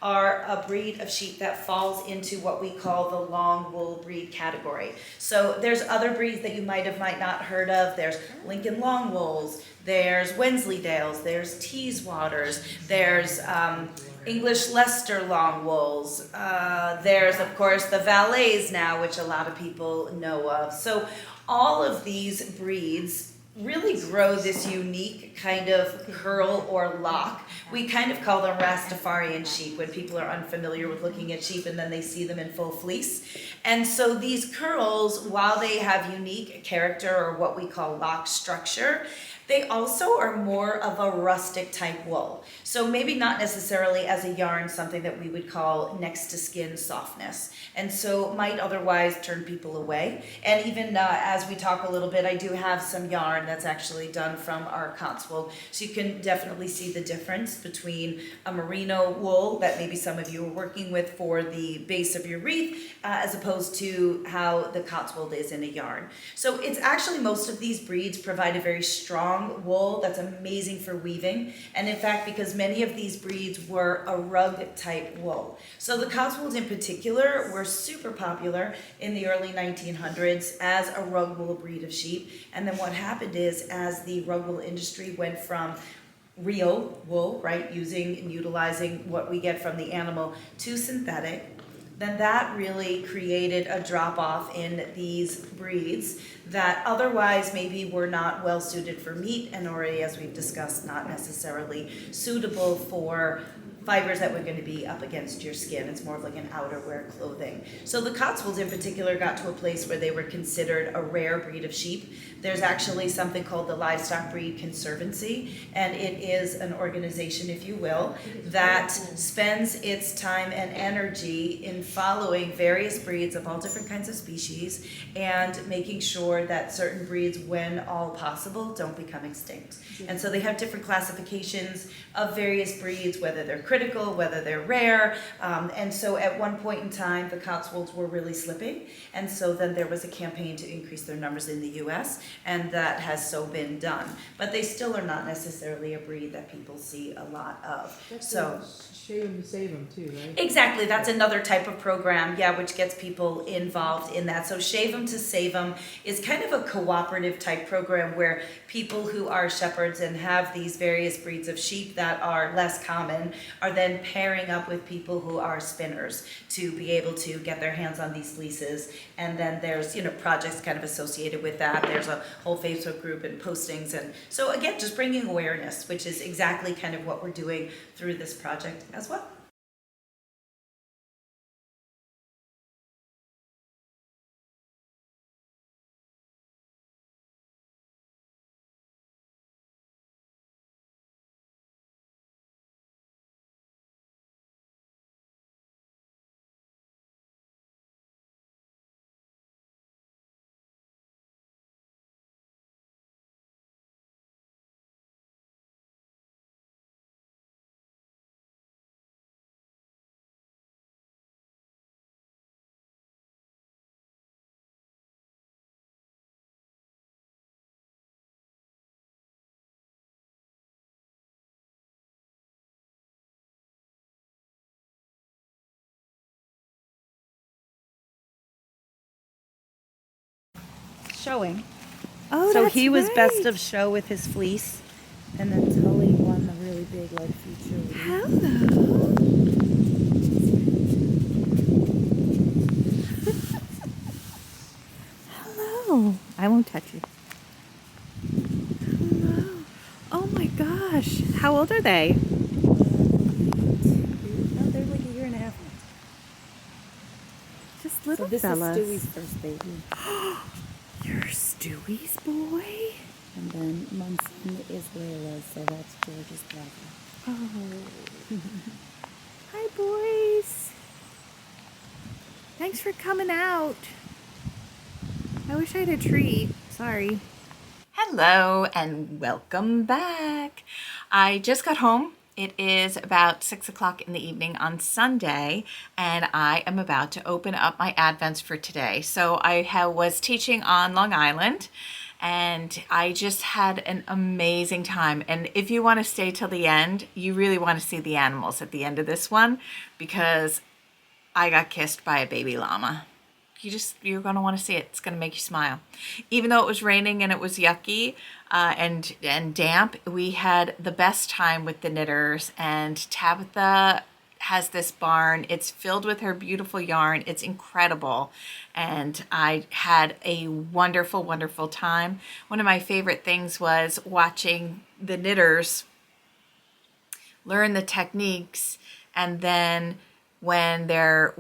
are a breed of sheep that falls into what we call the long wool breed category. So there's other breeds that you might not heard of. There's Lincoln Long Wools, there's Wensleydales, there's Teeswaters, there's English Leicester Long Wools. There's, of course, the Valets now, which a lot of people know of. So all of these breeds really grow this unique kind of curl or lock. We kind of call them Rastafarian sheep when people are unfamiliar with looking at sheep and then they see them in full fleece. And so these curls, while they have unique character or what we call lock structure, they also are more of a rustic type wool. So maybe not necessarily as a yarn something that we would call next to skin softness. And so might otherwise turn people away. And even as we talk a little bit, I do have some yarn that's actually done from our Cotswold. So you can definitely see the difference between a merino wool that maybe some of you are working with for the base of your wreath as opposed to how the Cotswold is in a yarn. So it's actually most of these breeds provide a very strong wool that's amazing for weaving. And in fact, because many of these breeds were a rug type wool. So the Cotswolds in particular were super popular in the early 1900s as a rug wool breed of sheep. And then what happened is as the rug wool industry went from real wool, right, using and utilizing what we get from the animal to synthetic, then that really created a drop-off in these breeds that otherwise maybe were not well suited for meat and already, as we've discussed, not necessarily suitable for fibers that were going to be up against your skin. It's more of like an outerwear clothing. So the Cotswolds in particular got to a place where they were considered a rare breed of sheep. There's actually something called the Livestock Breed Conservancy, and it is an organization, if you will, that spends its time and energy in following various breeds of all different kinds of species and making sure that certain breeds, when all possible, don't become extinct. And so they have different classifications of various breeds, whether they're critical, whether they're rare. And so at one point in time, the Cotswolds were really slipping. And so then there was a campaign to increase their numbers in the US, and that has so been done. But they still are not necessarily a breed that people see a lot of. That's so Shave them to save them too, right? Exactly, that's another type of program, yeah, which gets people involved in that. So Shave Them to Save Them is kind of a cooperative type program where people who are shepherds and have these various breeds of sheep that are less common are then pairing up with people who are spinners to be able to get their hands on these fleeces. And then there's, projects kind of associated with that. There's a whole Facebook group and postings. And so again, just bringing awareness, which is exactly kind of what we're doing through this project as well. Showing. Oh, So that's he was right. best of show with his fleece, and then Tully won the really big feature. Hello. Hello. I won't touch you. Hello. Oh my gosh. How old are they? No, they're like a year and a half. Just little So this fellas. is Stewie's first baby. You're Stewie's boy? And then Munson is Layla's, so that's George's brother. Oh. Hi, boys. Thanks for coming out. I wish I had a treat. Sorry. Hello and welcome back. I just got home. It is about 6 o'clock in the evening on Sunday, and I am about to open up my Advents for today. So I was teaching on Long Island, and I just had an amazing time. And if you want to stay till the end, you really want to see the animals at the end of this one, because I got kissed by a baby llama. You're going to want to see it. It's going to make you smile. Even though it was raining and it was yucky and damp, we had the best time with the knitters. And Tabitha has this barn. It's filled with her beautiful yarn. It's incredible. And I had a wonderful, wonderful time. One of my favorite things was watching the knitters learn the techniques, and then when their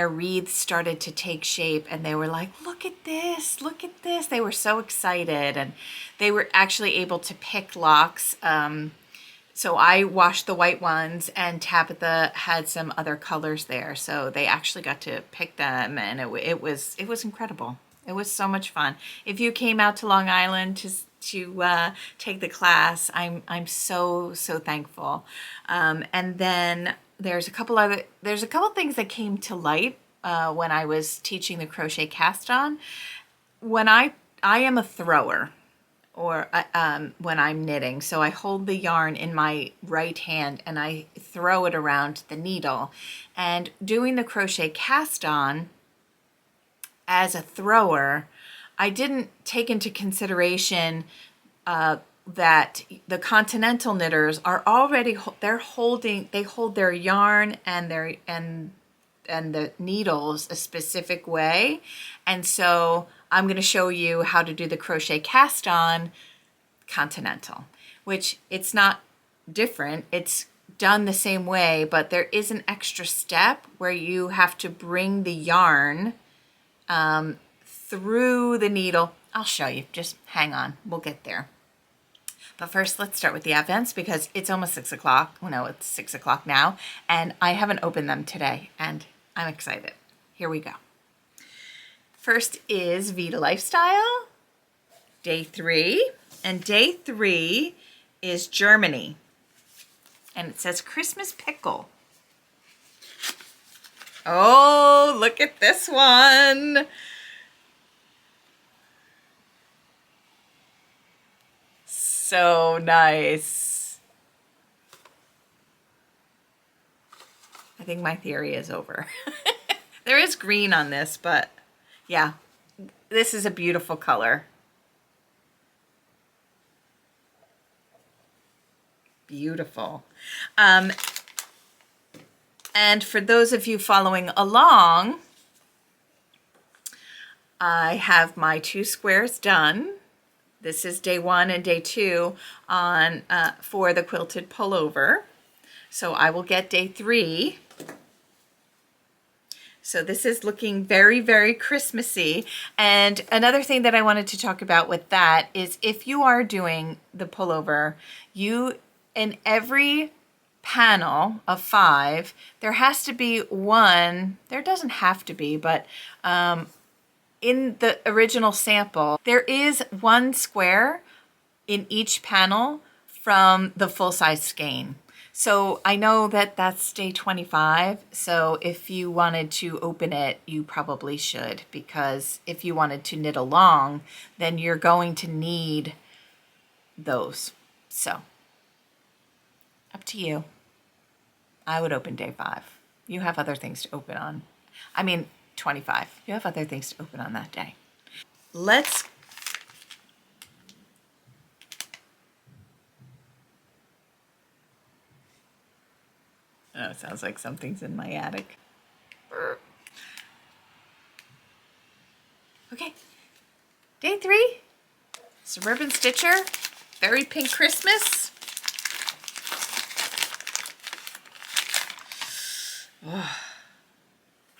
wreaths started to take shape and they were like, look at this, they were so excited, and they were actually able to pick locks. So I washed the white ones, and Tabitha had some other colors there, so they actually got to pick them, and it was incredible. It was so much fun. If you came out to Long Island to take the class, I'm so thankful. And then there's a couple things that came to light when I was teaching the crochet cast on. When I am a thrower, or when I'm knitting, so I hold the yarn in my right hand and I throw it around the needle. And doing the crochet cast on as a thrower, I didn't take into consideration that the continental knitters are already they hold their yarn and the needles a specific way. And so I'm going to show you how to do the crochet cast on continental, which it's not different. It's done the same way, but there is an extra step where you have to bring the yarn through the needle. I'll show you. Just hang on. We'll get there. But first, let's start with the Advents, because it's almost 6 o'clock. Well, no, it's 6 o'clock now, and I haven't opened them today, and I'm excited. Here we go. First is Vita Lifestyle, day 3, and day 3 is Germany, and it says Christmas pickle. Oh, look at this one. So nice. I think my theory is over. There is green on this, but yeah, this is a beautiful color. Beautiful. And for those of you following along, I have my 2 squares done. This is day 1 and day 2 on for the quilted pullover. So I will get day 3. So this is looking very, very Christmassy. And another thing that I wanted to talk about with that is, if you are doing the pullover, in every panel of 5, there has to be one, there doesn't have to be, but in the original sample, there is 1 square in each panel from the full-size skein. So I know that that's day 25, so if you wanted to open it, you probably should, because if you wanted to knit along, then you're going to need those. So, up to you. I would open day 5. You have other things to open on. 25. You have other things to open on that day. Oh, it sounds like something's in my attic. Okay, day 3, Suburban Stitcher, Very Pink Christmas. Oh,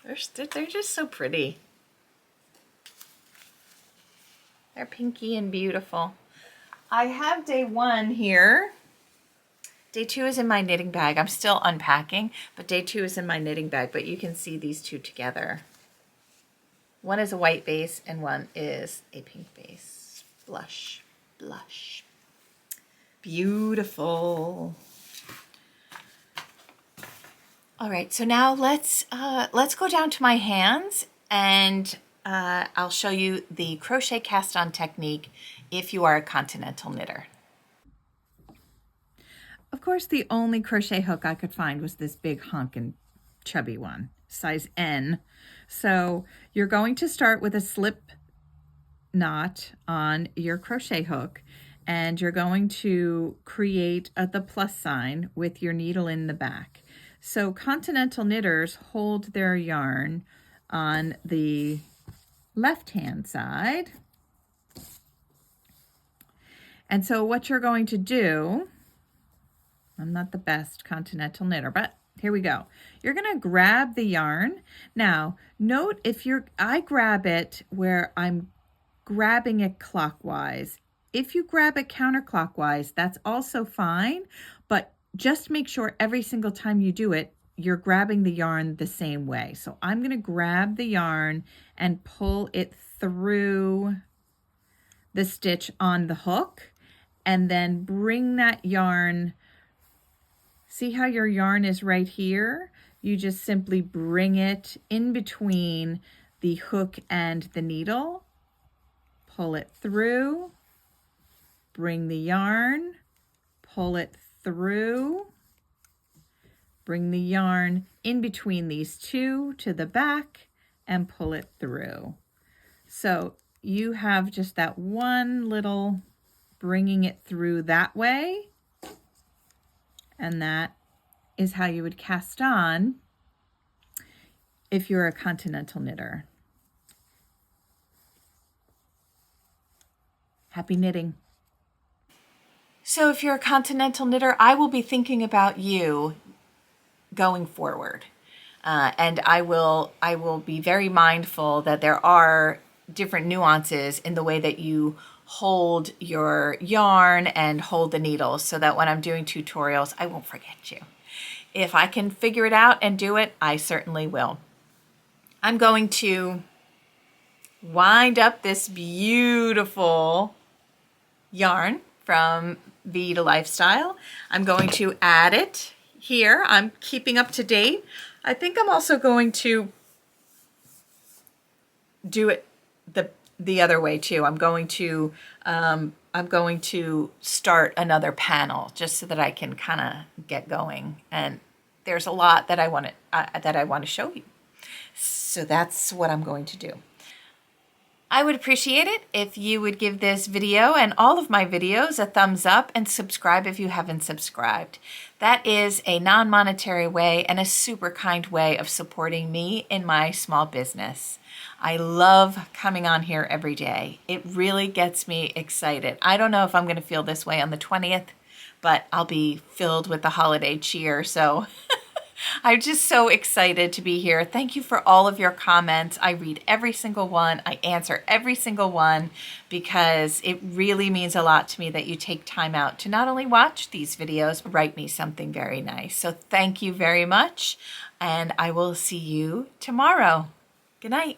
they're just so pretty. They're pinky and beautiful. I have day 1 here. Day 2 is in my knitting bag. I'm still unpacking, but day 2 is in my knitting bag, but you can see these 2 together. One is a white base and one is a pink base. Blush, blush. Beautiful. All right, so now let's go down to my hands, and I'll show you the crochet cast on technique if you are a continental knitter. Of course, the only crochet hook I could find was this big honkin' chubby one, size N. So you're going to start with a slip knot on your crochet hook, and you're going to create the plus sign with your needle in the back. So continental knitters hold their yarn on the left-hand side. And so what you're going to do, I'm not the best continental knitter, but here we go. You're going to grab the yarn. Now, note I grab it where I'm grabbing it clockwise. If you grab it counterclockwise, that's also fine, but just make sure every single time you do it, you're grabbing the yarn the same way. So I'm going to grab the yarn and pull it through the stitch on the hook, and then bring that yarn. See how your yarn is right here? You just simply bring it in between the hook and the needle, pull it through, bring the yarn, pull it through, bring the yarn in between these two to the back, and pull it through. So you have just that one little bringing it through that way, and that is how you would cast on if you're a continental knitter. Happy knitting. So if you're a continental knitter, I will be thinking about you going forward. And I will be very mindful that there are different nuances in the way that you hold your yarn and hold the needles, so that when I'm doing tutorials, I won't forget you. If I can figure it out and do it, I certainly will. I'm going to wind up this beautiful yarn from V to Lifestyle. I'm going to add it here. I'm keeping up to date. I think I'm also going to do it the other way too. I'm going to start another panel just so that I can kind of get going. And there's a lot that I want to show you. So that's what I'm going to do. I would appreciate it if you would give this video and all of my videos a thumbs up, and subscribe if you haven't subscribed. That is a non-monetary way and a super kind way of supporting me in my small business. I love coming on here every day. It really gets me excited. I don't know if I'm going to feel this way on the 20th, but I'll be filled with the holiday cheer. So I'm just so excited to be here. Thank you for all of your comments. I read every single one. I answer every single one, because it really means a lot to me that you take time out to not only watch these videos, but write me something very nice. So thank you very much, and I will see you tomorrow. Good night.